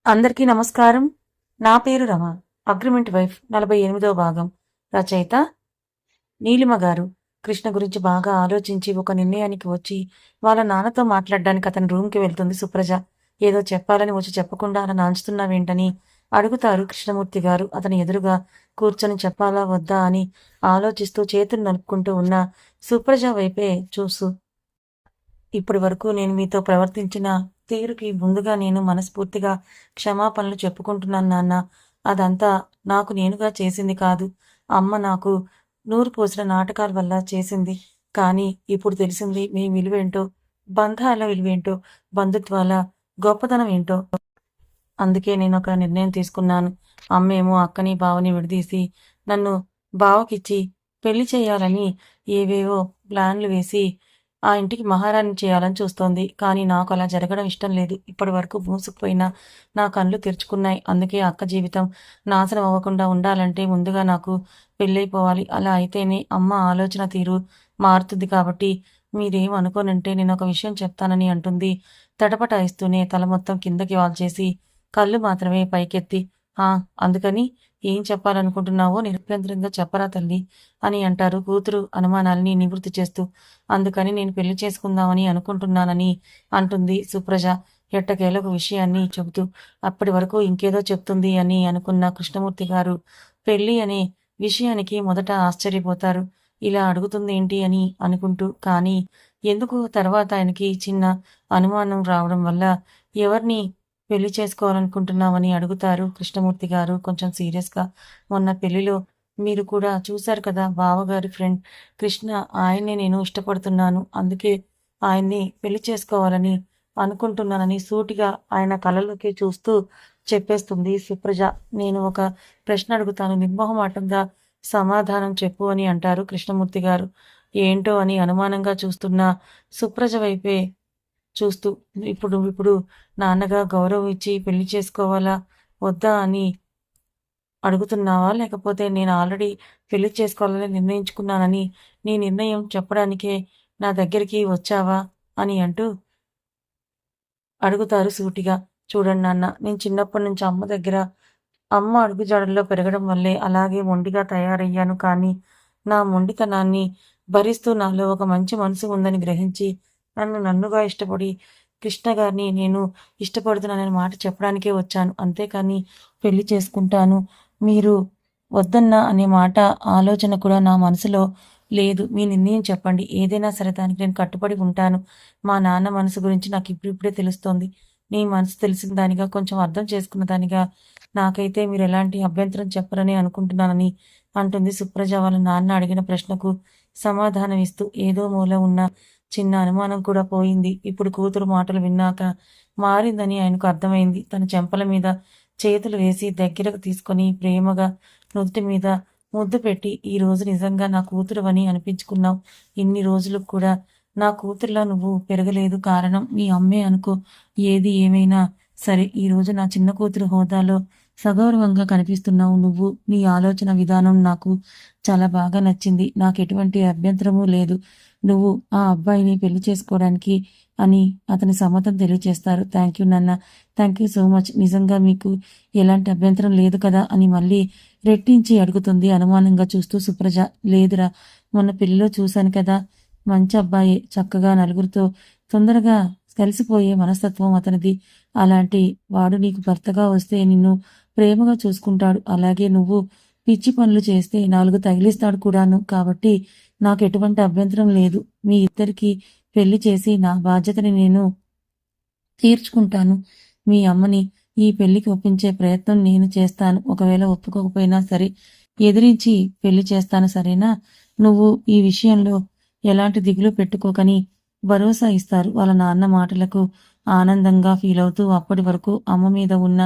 అందరికీ నమస్కారం. నా పేరు రమ. అగ్రిమెంట్ వైఫ్ 48వ భాగం. రచయిత నీలిమ గారు. కృష్ణ గురించి బాగా ఆలోచించి ఒక నిర్ణయానికి వచ్చి వాళ్ళ నాన్నతో మాట్లాడడానికి అతని రూమ్‌కి వెళ్తుంది సుప్రజ. ఏదో చెప్పాలని వచ్చి చెప్పకుండా అలా నాంచుతున్నావేంటని అడుగుతారు కృష్ణమూర్తి గారు. అతని ఎదురుగా కూర్చొని చెప్పాలా వద్దా అని ఆలోచిస్తూ చేతులు నలుపుకుంటూ ఉన్న సుప్రజ వైపే చూస్తూ ఇప్పటి వరకు నేను మీతో ప్రవర్తించిన తీరుకి ముందుగా నేను మనస్ఫూర్తిగా క్షమాపణలు చెప్పుకుంటున్నాను నాన్న. అదంతా నాకు నేనుగా చేసింది కాదు. అమ్మ నాకు నూరు పోసిన నాటకాల వల్ల చేసింది. కానీ ఇప్పుడు తెలిసింది మీ విలువేంటో, బంధాల విలువేంటో, బంధుత్వాల గొప్పతనం ఏంటో. అందుకే నేనొక నిర్ణయం తీసుకున్నాను. అమ్మేమో అక్కని, బావని విడదీసి నన్ను బావకిచ్చి పెళ్లి చేయాలని ఏవేవో ప్లాన్లు వేసి ఆ ఇంటికి మహారాణిని చేయాలని చూస్తోంది. కానీ నాకు అలా జరగడం ఇష్టం లేదు. ఇప్పటివరకు మూసుకుపోయిన నా కళ్ళు తెరుచుకున్నాయి. అందుకే అక్క జీవితం నాశనం అవ్వకుండా ఉండాలంటే ముందుగా నాకు పెళ్ళైపోవాలి. అలా అయితేనే అమ్మ ఆలోచన తీరు మారుతుంది కాబట్టి మీరేం అనుకోనంటే నేనొక విషయం చెప్తానని అంటుంది. తటపటాయిస్తూనే తల మొత్తం కిందకి వాల్చేసి కళ్ళు మాత్రమే పైకెత్తి అందుకని ఏం చెప్పాలనుకుంటున్నావో నిరభ్యంతరంగా చెప్పరా తల్లి అని అంటారు కూతురు అనుమానాల్ని నివృత్తి చేస్తూ. అందుకని నేను పెళ్లి చేసుకుందామని అనుకుంటున్నానని అంటుంది సుప్రజ ఎట్టకేలకు విషయాన్ని చెబుతూ. అప్పటి వరకు ఇంకేదో చెప్తుంది అని అనుకున్న కృష్ణమూర్తి గారు పెళ్లి అనే విషయానికి మొదట ఆశ్చర్యపోతారు. ఇలా అడుగుతుందేంటి అని అనుకుంటూ. కానీ ఎందుకు తర్వాత ఆయనకి చిన్న అనుమానం రావడం వల్ల ఎవరిని పెళ్లి చేసుకోవాలనుకుంటున్నామని అడుగుతారు కృష్ణమూర్తి గారు కొంచెం సీరియస్‌గా. మొన్న పెళ్లిలో మీరు కూడా చూసారు కదా! బావగారి ఫ్రెండ్ కృష్ణ ఆయన్నే నేను ఇష్టపడుతున్నాను. అందుకే ఆయన్ని పెళ్లి చేసుకోవాలని అనుకుంటున్నానని సూటిగా ఆయన కళ్ళలోకి చూస్తూ చెప్పేస్తుంది సుప్రజ. నేను ఒక ప్రశ్న అడుగుతాను నిర్మొహమాటంగా సమాధానం చెప్పు అని అంటారు కృష్ణమూర్తి గారు. ఏంటో అని అనుమానంగా చూస్తున్న సుప్రజ వైపే చూస్తూ ఇప్పుడు నాన్నగా గౌరవం ఇచ్చి పెళ్లి చేసుకోవాలా? వద్దా అని అడుగుతున్నావా? లేకపోతే నేను ఆల్రెడీ పెళ్లి చేసుకోవాలని నిర్ణయించుకున్నానని నీ నిర్ణయం చెప్పడానికే నా దగ్గరికి వచ్చావా? అని అంటూ అడుగుతారు సూటిగా. చూడండి నాన్న, నేను చిన్నప్పటి నుంచి అమ్మ అడుగుజాడల్లో పెరగడం వల్లే అలాగే మొండిగా తయారయ్యాను. కానీ నా మొండితనాన్ని భరిస్తూ నాలో ఒక మంచి మనసు ఉందని గ్రహించి నన్నుగా ఇష్టపడి కృష్ణ గారిని నేను ఇష్టపడుతున్నాననే మాట చెప్పడానికే వచ్చాను. అంతేకాని పెళ్లి చేసుకుంటాను, మీరు వద్దన్నా అనే మాట ఆలోచన కూడా నా మనసులో లేదు. మీ నిర్ణయం చెప్పండి. ఏదైనా సరే దానికి నేను కట్టుబడి ఉంటాను. మా నాన్న మనసు గురించి నాకు ఇప్పుడిప్పుడే తెలుస్తోంది. నీ మనసు తెలిసిన దానిగా, కొంచెం అర్థం చేసుకున్న దానిగా నాకైతే మీరు ఎలాంటి అభ్యంతరం చెప్పరని అనుకుంటున్నానని అంటుంది సుప్రజ వాళ్ళ నాన్న అడిగిన ప్రశ్నకు సమాధానం ఇస్తూ. ఏదో మూల ఉన్న చిన్న అనుమానం కూడా పోయింది. ఇప్పుడు కూతురు మాటలు విన్నాక మారిందని ఆయనకు అర్థమైంది. తన చెంపల మీద చేతులు వేసి దగ్గరకు తీసుకొని ప్రేమగా నుదుటి మీద ముద్దు పెట్టి, ఈరోజు నిజంగా నా కూతురువని అనిపించుకున్నావు. ఇన్ని రోజులకు కూడా నా కూతురులా నువ్వు పెరగలేదు. కారణం మీ అమ్మే అనుకో. ఏది ఏమైనా సరే ఈరోజు నా చిన్న కూతురు హోదాలో సగౌరవంగా కనిపిస్తున్నావు నువ్వు. నీ ఆలోచన విధానం నాకు చాలా బాగా నచ్చింది. నాకు ఎటువంటి అభ్యంతరమూ లేదు. నువ్వు ఆ అబ్బాయిని పెళ్లి చేసుకోవడానికి అని అతని సమ్మతం తెలియచేస్తారు. థ్యాంక్ యూ నాన్న. Thank you so much. నిజంగా మీకు ఎలాంటి అభ్యంతరం లేదు కదా అని మళ్ళీ రెట్టించి అడుగుతుంది అనుమానంగా చూస్తూ సుప్రజ. లేదురా, మొన్న పెళ్లిలో చూశాను కదా, మంచి అబ్బాయే, చక్కగా నలుగురితో తొందరగా కలిసిపోయే మనస్తత్వం అతనిది. అలాంటి వాడు నీకు భర్తగా వస్తే నిన్ను ప్రేమగా చూసుకుంటాడు. అలాగే నువ్వు పిచ్చి పనులు చేస్తే 4 తగిలిస్తాడు కూడాను. కాబట్టి నాకు ఎటువంటి అభ్యంతరం లేదు. మీ ఇద్దరికి పెళ్లి చేసి నా బాధ్యతని నేను తీర్చుకుంటాను. మీ అమ్మని ఈ పెళ్లికి ఒప్పించే ప్రయత్నం నేను చేస్తాను. ఒకవేళ ఒప్పుకోకపోయినా సరే ఎదిరించి పెళ్లి చేస్తాను, సరేనా? నువ్వు ఈ విషయంలో ఎలాంటి దిగులు పెట్టుకోకని భరోసా ఇస్తారు. వాళ్ళ నాన్న మాటలకు ఆనందంగా ఫీల్ అవుతూ అప్పటి వరకు అమ్మ మీద ఉన్న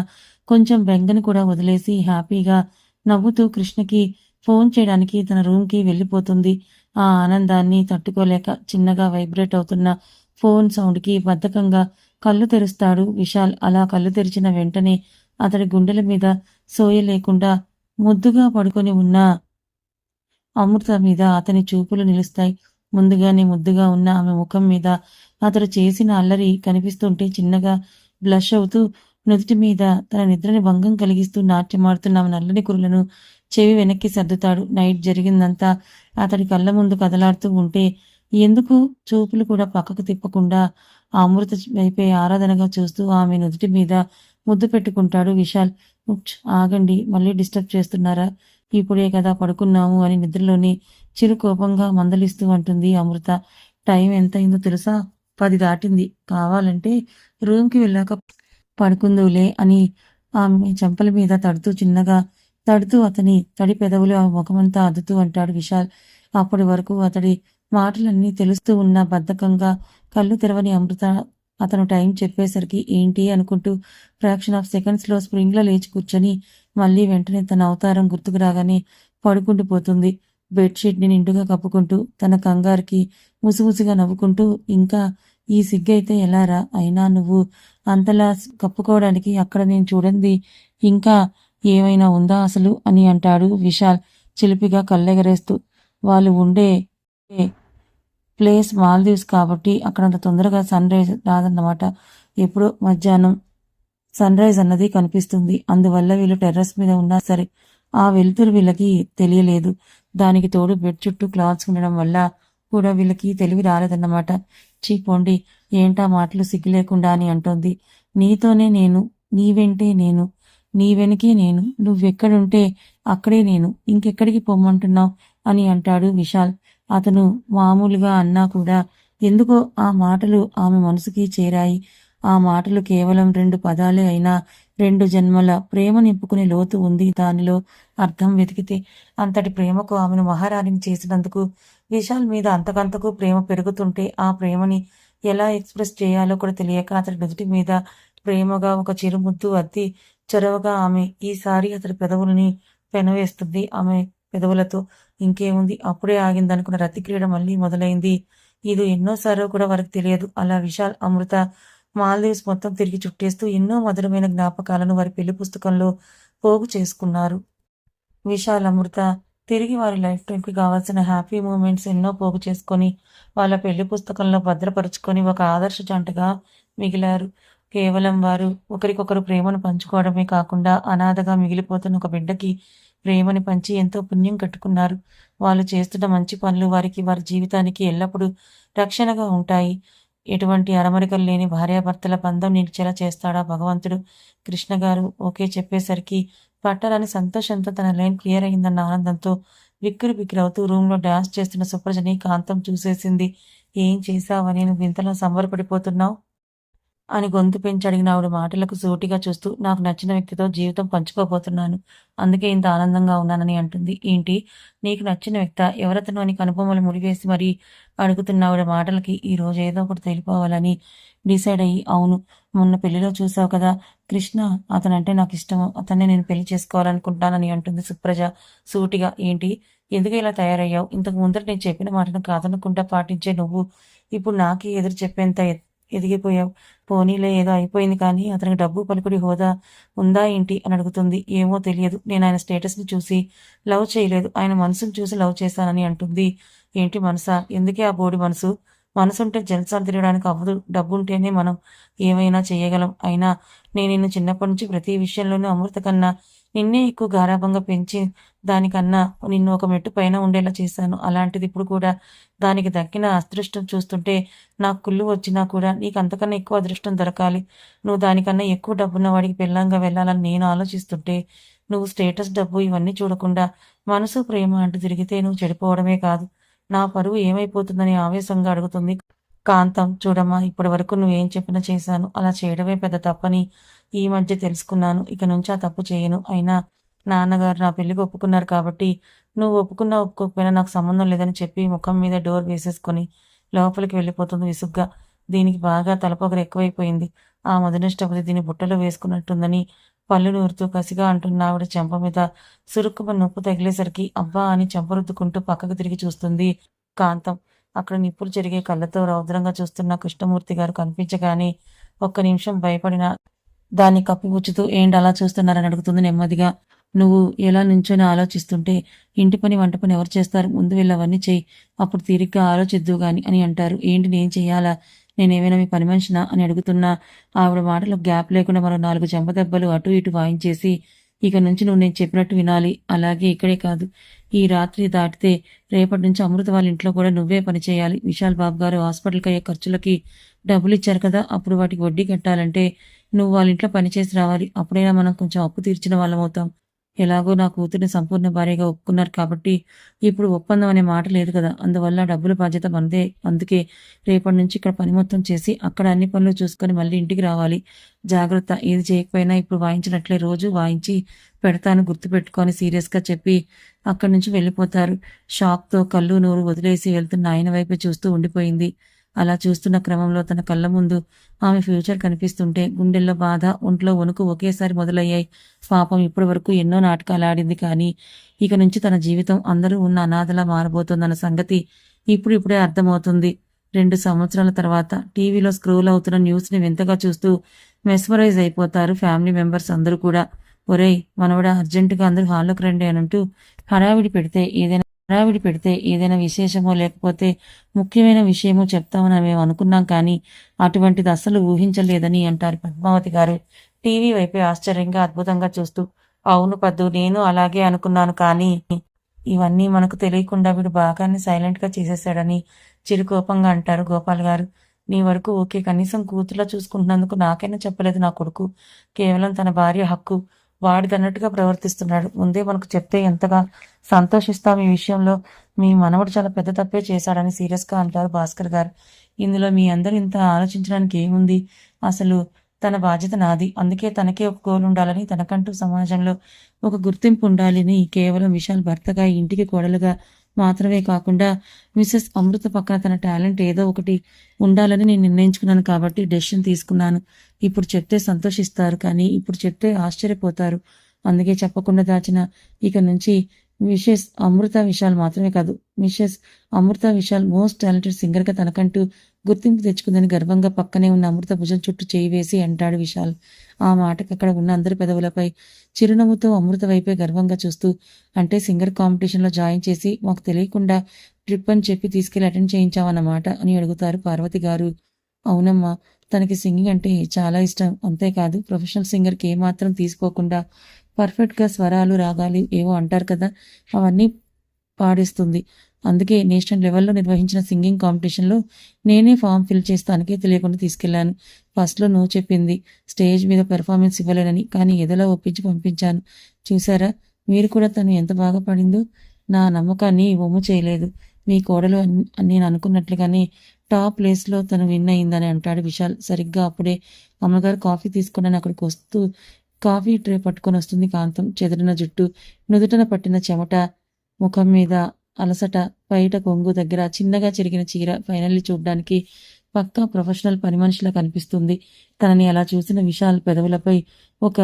కొంచెం బెంగని కూడా వదిలేసి హ్యాపీగా నవ్వుతూ కృష్ణకి ఫోన్ చేయడానికి తన రూమ్కి వెళ్ళిపోతుంది. ఆ ఆనందాన్ని తట్టుకోలేక చిన్నగా వైబ్రేట్ అవుతున్న ఫోన్ సౌండ్కి బద్ధకంగా కళ్ళు తెరుస్తాడు విశాల్. అలా కళ్ళు తెరిచిన వెంటనే అతడి గుండెల మీద సోయ లేకుండా ముద్దుగా పడుకొని ఉన్న అమృత మీద అతని చూపులు నిలుస్తాయి. ముందుగానే ముద్దుగా ఉన్న ఆమె ముఖం మీద అతడు చేసిన అల్లరి కనిపిస్తుంటే చిన్నగా బ్లష్ అవుతూ నుదుటి మీద తన నిద్రని భంగం కలిగిస్తూ నాట్యమాడుతున్న ఆమె నల్లని కురులను చెవి వెనక్కి సర్దుతాడు. నైట్ జరిగిందంతా అతడి కళ్ళ ముందు కదలాడుతూ ఉంటే ఎందుకు చూపులు కూడా పక్కకు తిప్పకుండా ఆ అమృత వైపే ఆరాధనగా చూస్తూ ఆమె నుదుటి మీద ముద్దు పెట్టుకుంటాడు విశాల్. ఉచ్ ఆగండి, మళ్ళీ డిస్టర్బ్ చేస్తున్నారా? ఇప్పుడే కదా పడుకున్నాము అని నిద్రలోని చిరు కోపంగా మందలిస్తూ అంటుంది అమృత. టైం ఎంతయిందో తెలుసా? 10 దాటింది. కావాలంటే రూమ్‌కి వెళ్ళాక పడుకుందువులే అని ఆమె చెంపల మీద తడుతూ అతని తడి పెదవులు ఆమె ముఖమంతా అద్దుతూ అంటాడు విశాల్. అప్పటి వరకు అతడి మాటలన్నీ తెలుస్తూ ఉన్న బద్ధకంగా కళ్ళు తెరవని అమృత అతను టైం చెప్పేసరికి ఏంటి అనుకుంటూ ఫ్రాక్షన్ ఆఫ్ సెకండ్స్‌లో స్ప్రింగ్‌లో లేచి కూర్చొని మళ్ళీ వెంటనే తన అవతారం గుర్తుకు రాగానే పడుకుండిపోతుంది. బెడ్‌షీట్‌ని నిండుగా కప్పుకుంటూ తన కంగారుకి ముసిముసిగా నవ్వుకుంటూ ఇంకా ఈ సిగ్గైతే ఎలారా? అయినా నువ్వు అంతలా కప్పుకోవడానికి అక్కడ నేను చూడంది ఇంకా ఏమైనా ఉందా అసలు అని అంటాడు విశాల్ చిలిపిగా కళ్ళెగరేస్తూ. వాళ్ళు ఉండే ప్లేస్ మాల్దీవ్స్ కాబట్టి అక్కడంత తొందరగా సన్ రైజ్ రాదన్నమాట. ఎప్పుడో మధ్యాహ్నం సన్ రైజ్ అన్నది కనిపిస్తుంది. అందువల్ల వీళ్ళు టెర్రస్ మీద ఉన్నా సరే ఆ వెలుతురు వీళ్ళకి తెలియలేదు. దానికి తోడు బెడ్ చుట్టూ క్లాత్స్ ఉండడం వల్ల కూడా వీళ్ళకి తెలివి రాలేదన్నమాట. చీ పోండి, ఏంటా మాటలు సిగ్గు లేకుండా అని అంటోంది. నీతోనే నేను, నీ వెంటే నేను, నీ వెనకే నేను, నువ్వెక్కడుంటే అక్కడే నేను, ఇంకెక్కడికి పొమ్మంటున్నావు అని అంటాడు విశాల్. అతను మామూలుగా అన్నా కూడా ఎందుకో ఆ మాటలు ఆమె మనసుకి చేరాయి. ఆ మాటలు కేవలం 2 పదాలే అయినా 2 జన్మల ప్రేమ నింపుకునే లోతు ఉంది దానిలో. అర్థం వెతికితే అంతటి ప్రేమకు ఆమెను మహారాణిని చేసినందుకు విశాల్ మీద అంతకంతకు ప్రేమ పెరుగుతుంటే ఆ ప్రేమని ఎలా ఎక్స్‌ప్రెస్ చేయాలో కూడా తెలియక అతడి నుదుటి మీద ప్రేమగా ఒక చిరుముద్దు అద్ది చొరవగా ఆమె ఈసారి అతడి పెదవులని పెనవేస్తుంది ఆమె పెదవులతో. ఇంకేముంది, అప్పుడే ఆగిందనుకున్న రతిక్రీడ మళ్ళీ మొదలైంది. ఇది ఎన్నోసారో కూడా వారికి తెలియదు. అలా విశాల్, అమృత మాల్దీవ్స్ మొత్తం తిరిగి చుట్టేస్తూ ఎన్నో మధురమైన జ్ఞాపకాలను వారి పెళ్లి పుస్తకంలో పోగు చేసుకున్నారు. విశాల్, అమృత తిరిగి వారి లైఫ్ టైంకి కావాల్సిన హ్యాపీ మూమెంట్స్ ఎన్నో పోగు చేసుకొని వాళ్ళ పెళ్లి పుస్తకంలో భద్రపరుచుకొని ఒక ఆదర్శ జంటగా మిగిలారు. కేవలం వారు ఒకరికొకరు ప్రేమను పంచుకోవడమే కాకుండా అనాథగా మిగిలిపోతున్న ఒక బిడ్డకి ప్రేమని పంచి ఎంతో పుణ్యం కట్టుకున్నారు. వాళ్ళు చేస్తున్న మంచి పనులు వారికి వారి జీవితానికి ఎల్లప్పుడూ రక్షణగా ఉంటాయి. ఎటువంటి అరమరికలు లేని భార్యాభర్తల బంధం నిలిచేలా చేస్తాడా భగవంతుడు. కృష్ణ గారు ఓకే చెప్పేసరికి పట్టరాని సంతోషంతో తన లైన్ క్లియర్ అయిందన్న ఆనందంతో బిక్కిరి బిక్కిరవుతూ రూమ్లో డాన్స్ చేస్తున్న సుప్రజని కాంతం చూసేసింది. ఏం చేశావని నువ్వు ఇంతలా సంబరపడిపోతున్నావు అని గొంతు పెంచి అడిగిన ఆవిడ మాటలకు సూటిగా చూస్తూ నాకు నచ్చిన వ్యక్తితో జీవితం పంచుకోబోతున్నాను, అందుకే ఇంత ఆనందంగా ఉన్నానని అంటుంది. ఏంటి, నీకు నచ్చిన వ్యక్తా? ఎవరతను అని కనుబొమ్మలు ముడివేసి మరీ అడుగుతున్న ఆవిడ మాటలకి ఈ రోజు ఏదో ఒకటి తెలిపోవాలని డిసైడ్ అయ్యి, అవును, మొన్న పెళ్లిలో చూసావు కదా కృష్ణ, అతనంటే నాకు ఇష్టము, అతన్నే నేను పెళ్లి చేసుకోవాలనుకుంటానని అంటుంది సుప్రజ సూటిగా. ఏంటి, ఎందుకు ఇలా తయారయ్యావు? ఇంతకు ముందర నేను చెప్పిన మాటను కాదనకుండా పాటించే నువ్వు ఇప్పుడు నాకే ఎదురు చెప్పేంత ఎదిగిపోయావు. పోనీలే, ఏదో అయిపోయింది కానీ అతనికి డబ్బు పలుకుడి హోదా ఉందా ఏంటి అని అడుగుతుంది. ఏమో తెలియదు, నేను ఆయన స్టేటస్ని చూసి లవ్ చేయలేదు, ఆయన మనసును చూసి లవ్ చేశానని అంటుంది. ఏంటి మనసా? ఎందుకే ఆ బోడి మనసు? మనసుంటే జల్సాలు తిరగడానికి అవ్వదు, డబ్బుంటేనే మనం ఏమైనా చేయగలం. అయినా నేను నిన్ను చిన్నప్పటి నుంచి ప్రతి విషయంలోనూ అమృత కన్నా నిన్నే ఎక్కువ గారాబంగా పెంచి దానికన్నా నిన్ను ఒక మెట్టు పైన ఉండేలా చేశాను. అలాంటిది ఇప్పుడు కూడా దానికి దక్కిన అదృష్టం చూస్తుంటే నాకు కుళ్ళు వచ్చినా కూడా నీకు అంతకన్నా ఎక్కువ అదృష్టం దొరకాలి. నువ్వు దానికన్నా ఎక్కువ డబ్బున్న వాడికి పెళ్ళాంగా వెళ్ళాలని నేను ఆలోచిస్తుంటే నువ్వు స్టేటస్, డబ్బు ఇవన్నీ చూడకుండా మనసు, ప్రేమ అంటూ తిరిగితే నువ్వు చెడిపోవడమే కాదు నా పరువు ఏమైపోతుందని ఆవేశంగా అడుగుతుంది కాంతం. చూడమ్మా, ఇప్పటి వరకు నువ్వేం చెప్పినా చేశాను. అలా చేయడమే పెద్ద తప్పని ఈ మధ్య తెలుసుకున్నాను. ఇక నుంచి ఆ తప్పు చేయను. అయినా నాన్నగారు నా పెళ్లికి ఒప్పుకున్నారు కాబట్టి నువ్వు ఒప్పుకున్నా ఒప్పుకోకపోయినా నాకు సంబంధం లేదని చెప్పి ముఖం మీద డోర్ వేసేసుకొని లోపలికి వెళ్ళిపోతుంది విసుగ్గా. దీనికి బాగా తలపొగరు ఎక్కువైపోయింది. ఆ మధునిష్టపతి దీన్ని బుట్టలో వేసుకున్నట్టుందని పళ్ళు నూరుతూ కసిగా అంటున్న ఆవిడ చెంప మీద సురుక్కుమని నొప్పు తగిలేసరికి అబ్బా అని చెంప రుద్దుకుంటూ పక్కకు తిరిగి చూస్తుంది కాంతం. అక్కడ నిప్పులు చెరిగే కళ్ళతో రౌద్రంగా చూస్తున్న కృష్ణమూర్తి గారు కనిపించగానే ఒక్క నిమిషం భయపడిన దాన్ని కప్పిపుచ్చుతూ ఏంటి అలా చూస్తున్నారని అడుగుతుంది నెమ్మదిగా. నువ్వు ఎలా నించొని ఆలోచిస్తుంటే ఇంటి పని, వంట పని ఎవరు చేస్తారు? ముందు వెళ్ళి అవన్నీ చెయ్యి, అప్పుడు తీరిగ్గా ఆలోచిద్దువు గాని అని అంటారు. ఏంటి నేను చెయ్యాలా? నేనేమైనా మీ పని మనిషినా అని అడుగుతున్నా ఆవిడ మాటలో గ్యాప్ లేకుండా మరో 4 చెంపదెబ్బలు అటు ఇటు వాయించేసి, ఇక నుంచి నువ్వు నేను చెప్పినట్టు వినాలి. అలాగే ఇక్కడే కాదు, ఈ రాత్రి దాటితే రేపటి నుంచి అమృత వాళ్ళ ఇంట్లో కూడా నువ్వే పని చేయాలి. విశాల్ బాబు గారు హాస్పిటల్‌కి అయ్యే ఖర్చులకి డబ్బులిచ్చారు కదా! అప్పుడు వాటికి వడ్డీ కట్టాలంటే నువ్వు వాళ్ళ ఇంట్లో పని చేసి రావాలి. అప్పుడైనా మనం కొంచెం అప్పు తీర్చిన వాళ్ళమవుతాం. ఎలాగో నా కూతురిని సంపూర్ణ భార్యగా ఒప్పుకున్నారు కాబట్టి, ఇప్పుడు ఒప్పందం అనే మాట లేదు కదా! అందువల్ల డబ్బుల బాధ్యత మనదే. అందుకే రేపటి నుంచి ఇక్కడ పని మొత్తం చేసి, అక్కడ అన్ని పనులు చూసుకొని మళ్ళీ ఇంటికి రావాలి. జాగ్రత్త. ఏది చేయకపోయినా ఇప్పుడు వాయించినట్లే రోజు వాయించి పెడతాను గుర్తుపెట్టుకో అని సీరియస్‌గా చెప్పి అక్కడి నుంచి వెళ్ళిపోతారు. షాక్‌తో కళ్ళు, నోరు వదిలేసి వెళ్తున్న ఆయన వైపే చూస్తూ ఉండిపోయింది. అలా చూస్తున్న క్రమంలో తన కళ్ళ ముందు ఆమె ఫ్యూచర్ కనిపిస్తుంటే గుండెల్లో బాధ, ఒంట్లో వణుకు ఒకేసారి మొదలయ్యాయి. పాపం ఇప్పటి వరకు ఎన్నో నాటకాలాడింది కానీ, ఇక నుంచి తన జీవితం అందరూ ఉన్న అనాథలా మారబోతోందన్న సంగతి ఇప్పుడిప్పుడే అర్థమవుతుంది. 2 సంవత్సరాల తర్వాత టీవీలో స్క్రోల్ అవుతున్న న్యూస్‌ని వింతగా చూస్తూ మెస్మరైజ్ అయిపోతారు ఫ్యామిలీ మెంబర్స్ అందరూ కూడా. ఒరేయ్! మనవడా అర్జెంటుగా అందరూ హాల్లోకి రండి అనంటూ హడావిడి పెడితే ఏదైనా విశేషమో లేకపోతే ముఖ్యమైన విషయమో చెప్తామని మేము అనుకున్నాం కానీ, అటువంటిది అస్సలు ఊహించలేదని అంటారు పద్మావతి గారు. టీవీ వైపే ఆశ్చర్యంగా, అద్భుతంగా చూస్తూ. అవును పద్దు, నేను అలాగే అనుకున్నాను కానీ, ఇవన్నీ మనకు తెలియకుండా వీడు బాగానే సైలెంట్‌గా చేసేసాడని చిరుకోపంగా అంటారు గోపాల్ గారు. నీ వరకు ఓకే. కనీసం కూతురులా చూసుకుంటున్నందుకు నాకైనా చెప్పలేదు నా కొడుకు. కేవలం తన భార్య హక్కు. వాడిదన్నట్టుగా ప్రవర్తిస్తున్నాడు. ముందే మనకు చెప్తే ఎంతగా సంతోషిస్తాం ఈ విషయంలో. మీ మనవడు చాలా పెద్ద తప్పే చేశాడని సీరియస్‌గా అంటారు భాస్కర్ గారు. ఇందులో మీ అందరూ ఇంత ఆలోచించడానికి ఏముంది? అసలు తన బాధ్యత నాది. అందుకే తనకే ఒక గోల్ ఉండాలని, తనకంటూ సమాజంలో ఒక గుర్తింపు ఉండాలని కేవలం విశాల్ భర్తగా, ఈ ఇంటికి కోడలుగా మాత్రమే కాకుండా మిసెస్ అమృత పక్కన తన టాలెంట్ ఏదో ఒకటి ఉండాలని నేను నిర్ణయించుకున్నాను కాబట్టి డెసిషన్ తీసుకున్నాను. ఇప్పుడు చెప్తే సంతోషిస్తారు కానీ ఇప్పుడు చెప్తే ఆశ్చర్యపోతారు. అందుకే చెప్పకుండా దాచిన. ఇక నుంచి మిసెస్ అమృత విశాల్ మాత్రమే కాదు, మిసెస్ అమృత విశాల్ మోస్ట్ టాలెంటెడ్ సింగర్‌గా తనకంటూ గుర్తింపు తెచ్చుకుందని గర్వంగా పక్కనే ఉన్న అమృత భుజం చుట్టూ చేయి వేసి అంటాడు విశాల్. ఆ మాటకి అక్కడ ఉన్న అందరి పెదవులపై చిరునవ్వుతో అమృత వైపే గర్వంగా చూస్తూ, అంటే సింగర్ కాంపిటీషన్‌లో జాయిన్ చేసి మాకు తెలియకుండా ట్రిప్ అని చెప్పి తీసుకెళ్ళి అటెండ్ చేయించావన్నమాట అని అడుగుతారు పార్వతి గారు. అవునమ్మా. తనకి సింగింగ్ అంటే చాలా ఇష్టం. అంతేకాదు ప్రొఫెషనల్ సింగర్‌కి ఏమాత్రం తీసిపోకుండా పర్ఫెక్ట్‌గా స్వరాలు, రాగాలు ఏవో అంటారు కదా! అవన్నీ పాడేస్తుంది. అందుకే నేషనల్ లెవెల్‌లో నిర్వహించిన సింగింగ్ కాంపిటీషన్‌లో నేనే ఫార్మ్ ఫిల్ చేసి తనకే తెలియకుండా తీసుకెళ్ళాను. ఫస్ట్‌లో నో చెప్పింది. స్టేజ్ మీద పెర్ఫార్మెన్స్ ఇవ్వలేనని. కానీ ఏదోలా ఒప్పించి పంపించాను. చూసారా? మీరు కూడా తను ఎంత బాగా పాడిందో. నా నమ్మకాన్ని వమ్ము చేయలేదు. మీ కోడలు నేను అనుకున్నట్లుగానే టాప్ ప్లేస్‌లో తను విన్ అయిందని అంటాడు విశాల్. సరిగ్గా అప్పుడే అమ్మగారు కాఫీ తీసుకుని అక్కడికొస్తూ కాఫీ ట్రే పట్టుకొనొస్తుంది కాంతం. చెదిరిన జుట్టు, నుదుటన పట్టిన చెమట, ముఖం మీద అలసట, బయట కొంగు దగ్గర చిన్నగా చెరిగిన చీర. ఫైనల్లీ చూడ్డానికి పక్కా ప్రొఫెషనల్ పని మనిషిలా కనిపిస్తుంది. తనని అలా చూసిన విశాల్ పెదవులపై ఒక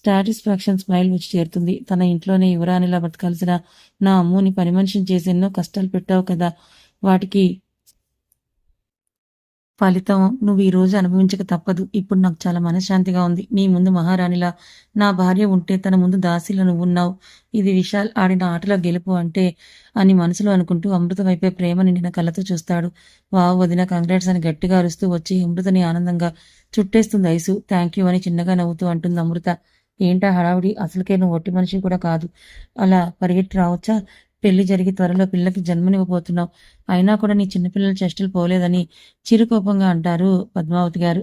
సాటిస్ఫాక్షన్ స్మైల్ వచ్చి చేరుతుంది. తన ఇంట్లోనే యువరాణిలా బతకాల్సిన నా అమ్ముని పని మనిషిని చేసి ఎన్నో కష్టాలు పెట్టావు కదా! వాటికి ఫలితం నువ్వు ఈ రోజు అనుభవించక తప్పదు. ఇప్పుడు నాకు చాలా మనశ్శాంతిగా ఉంది. నీ ముందు మహారాణిలా నా భార్య ఉంటే తన ముందు దాసీలా నువ్వున్నావు. ఇది విశాల్ ఆడిన ఆటలో గెలుపు అంటే అని మనసులో అనుకుంటూ అమృత వైపే ప్రేమ నిండిన కళ్ళతో చూస్తాడు. వావ్ వదిన, కంగ్రాట్స్ అని గట్టిగా అరుస్తూ వచ్చి అమృతని ఆనందంగా చుట్టేస్తుంది ఐసు. థ్యాంక్ యూ అని చిన్నగా నవ్వుతూ అంటుంది అమృత. ఏంటా హడావుడి? అసలుకే నువ్వు ఒట్టి మనిషి కూడా కాదు. అలా పరిగెట్టి రావచ్చా? పెళ్లి జరిగి త్వరలో పిల్లకి జన్మనివ్వబోతున్నావు. అయినా కూడా నీ చిన్నపిల్లల చేష్టలు పోలేదని చిరుకోపంగా అంటారు పద్మావతి గారు.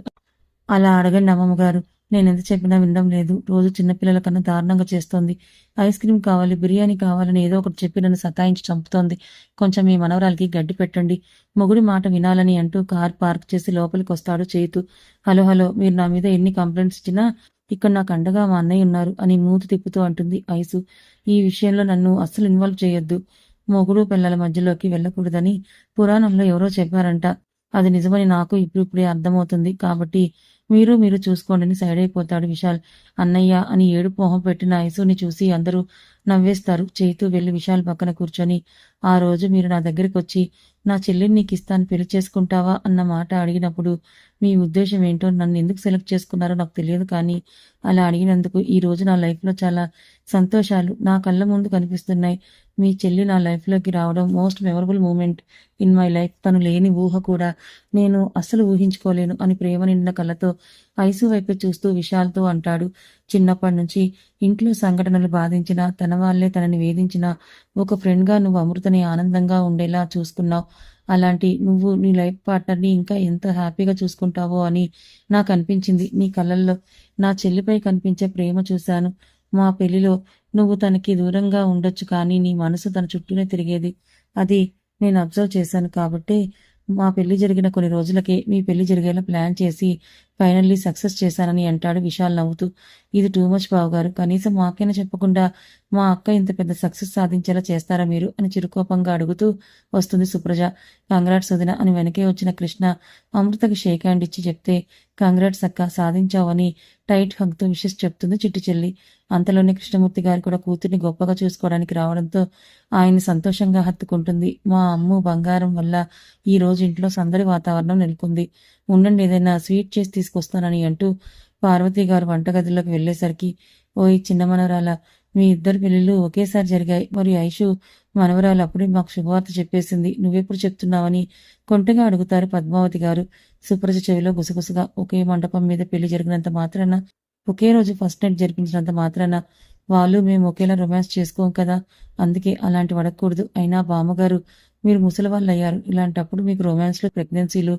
అలా అడగండి అమ్మమ్మగారు. నేనెంత చెప్పినా వినడం లేదు. రోజు చిన్నపిల్లల కన్నా దారుణంగా చేస్తోంది. ఐస్ క్రీమ్ కావాలి, బిర్యానీ కావాలని ఏదో ఒకటి చెప్పి నన్ను సతాయించి చంపుతోంది. కొంచెం మీ మనవరాలికి గడ్డి పెట్టండి. మొగుడి మాట వినాలని అంటూ కార్ పార్క్ చేసి లోపలికొస్తాడు చేతు. హలో హలో, మీరు నా మీద ఎన్ని కంప్లైంట్స్ ఇచ్చినా ఇక్కడ నాకు అండగా మా అన్నయ్య ఉన్నారు అని మూతి తిప్పుతూ అంటుంది ఐసు. ఈ విషయంలో నన్ను అస్సలు ఇన్వాల్వ్ చేయొద్దు. మొగుడు పిల్లల మధ్యలోకి వెళ్ళకూడదని పురాణంలో ఎవరో చెప్పారంట. అది నిజమని నాకు ఇప్పుడిప్పుడే అర్థమవుతుంది. కాబట్టి మీరు చూసుకోండి సైడ్ అయిపోతాడు విశాల్. అన్నయ్య అని ఏడుపు మొహం పెట్టిన ఐసుని చూసి అందరూ నవ్వేస్తారు. చేతు వెళ్లి విశాల్ పక్కన కూర్చొని, ఆ రోజు మీరు నా దగ్గరికొచ్చి నా చెల్లిని నీకిస్తాను, పెళ్లి చేసుకుంటావా అన్న మాట అడిగినప్పుడు మీ ఉద్దేశం ఏంటో, నన్ను ఎందుకు సెలెక్ట్ చేసుకున్నారో నాకు తెలియదు కానీ అలా అడిగినందుకు ఈ రోజు నా లైఫ్‌లో చాలా సంతోషాలు నా కళ్ళ ముందు కనిపిస్తున్నాయి. మీ చెల్లి నా లైఫ్‌లోకి రావడం most memorable moment in my life. తను లేని ఊహ కూడా నేను అస్సలు ఊహించుకోలేను అని ప్రేమ నిండిన కళ్ళతో ఐసు వైపు చూస్తూ విశాల్‌తో అంటాడు. చిన్నప్పటి నుంచి ఇంట్లో సంఘటనలు బాధించినా, తన వాళ్ళే తనని వేధించినా, ఒక ఫ్రెండ్‌గా నువ్వు అమృతని ఆనందంగా ఉండేలా చూసుకున్నావు. అలాంటి నువ్వు నీ లైఫ్ పార్ట్నర్‌ని ఇంకా ఎంత హ్యాపీగా చూసుకుంటావో అని నాకనిపించింది. నీ కళ్ళల్లో నా చెల్లిపై కనిపించే ప్రేమ చూశాను. మా పెళ్లిలో నువ్వు తనకి దూరంగా ఉండొచ్చు కానీ నీ మనసు తన చుట్టూనే తిరిగేది. అది నేను అబ్జర్వ్ చేశాను కాబట్టే మా పెళ్లి జరిగిన కొన్ని రోజులకే మీ పెళ్లి జరిగేలా ప్లాన్ చేసి ఫైనల్లీ సక్సెస్ చేశానని అంటాడు విశాల్ నవ్వుతూ. ఇది టూ మచ్ బావగారు. కనీసం మాకైనా చెప్పకుండా మా అక్క ఇంత పెద్ద సక్సెస్ సాధించేలా చేస్తారా మీరు అని చిరుకోపంగా అడుగుతూ వస్తుంది సుప్రజ. కంగ్రాట్స్ వదిన అని వెనకే వచ్చిన కృష్ణ అమృతకి షేక్ హ్యాండ్ ఇచ్చి చెప్తే కంగ్రాట్స్ అక్క సాధించావని టైట్ హగ్తో విషెస్ చెప్తుంది చిట్టి చెల్లి. అంతలోనే కృష్ణమూర్తి గారు కూడా కూతుర్ని గొప్పగా చూసుకోవడానికి రావడంతో ఆయన్ని సంతోషంగా హత్తుకుంటుంది. మా అమ్ము బంగారం వల్ల ఈ రోజు ఇంట్లో సందడి వాతావరణం నెలకొంది. ఉండండి ఏదైనా స్వీట్ చేసి తీసుకొస్తానని అంటూ పార్వతి గారు వంటగదిలోకి వెళ్ళేసరికి ఓయ్ చిన్న మనవరాలా, మీ ఇద్దరు పెళ్లిళ్ళు ఒకేసారి జరిగాయి. మరి ఐషు మనవరాలు అప్పుడే మాకు శుభవార్త చెప్పేసింది. నువ్వెప్పుడు చెప్తున్నావని కొంటెగా అడుగుతారు పద్మావతి గారు. సుప్రజ చెవిలో గుసగుసగా ఒకే మండపం మీద పెళ్లి జరిగినంత మాత్రాన, ఒకే రోజు ఫస్ట్ నైట్ జరిపించినంత మాత్రాన వాళ్ళు మేము ఒకేలా రొమాన్స్ చేసుకోం కదా. అందుకే అలాంటివి అడగకూడదు. అయినా బామ్మగారు మీరు ముసలివాళ్ళయ్యారు. ఇలాంటప్పుడు మీకు రొమాన్స్‌లు, ప్రెగ్నెన్సీలు,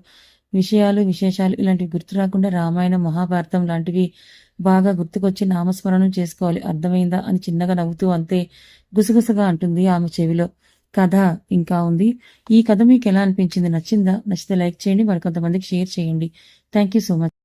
విశేషాలు ఇలాంటివి గుర్తు రాకుండా రామాయణం, మహాభారతం లాంటివి బాగా గుర్తుకొచ్చి నామస్మరణం చేసుకోవాలి. అర్థమైందా అని చిన్నగా నవ్వుతూ అంతే గుసగుసగా అంటుంది ఆమె చెవిలో. కథ ఇంకా ఉంది. ఈ కథ మీకు ఎలా అనిపించింది? నచ్చిందా? నచ్చితే లైక్ చేయండి. మరికొంతమందికి షేర్ చేయండి. Thank you so much.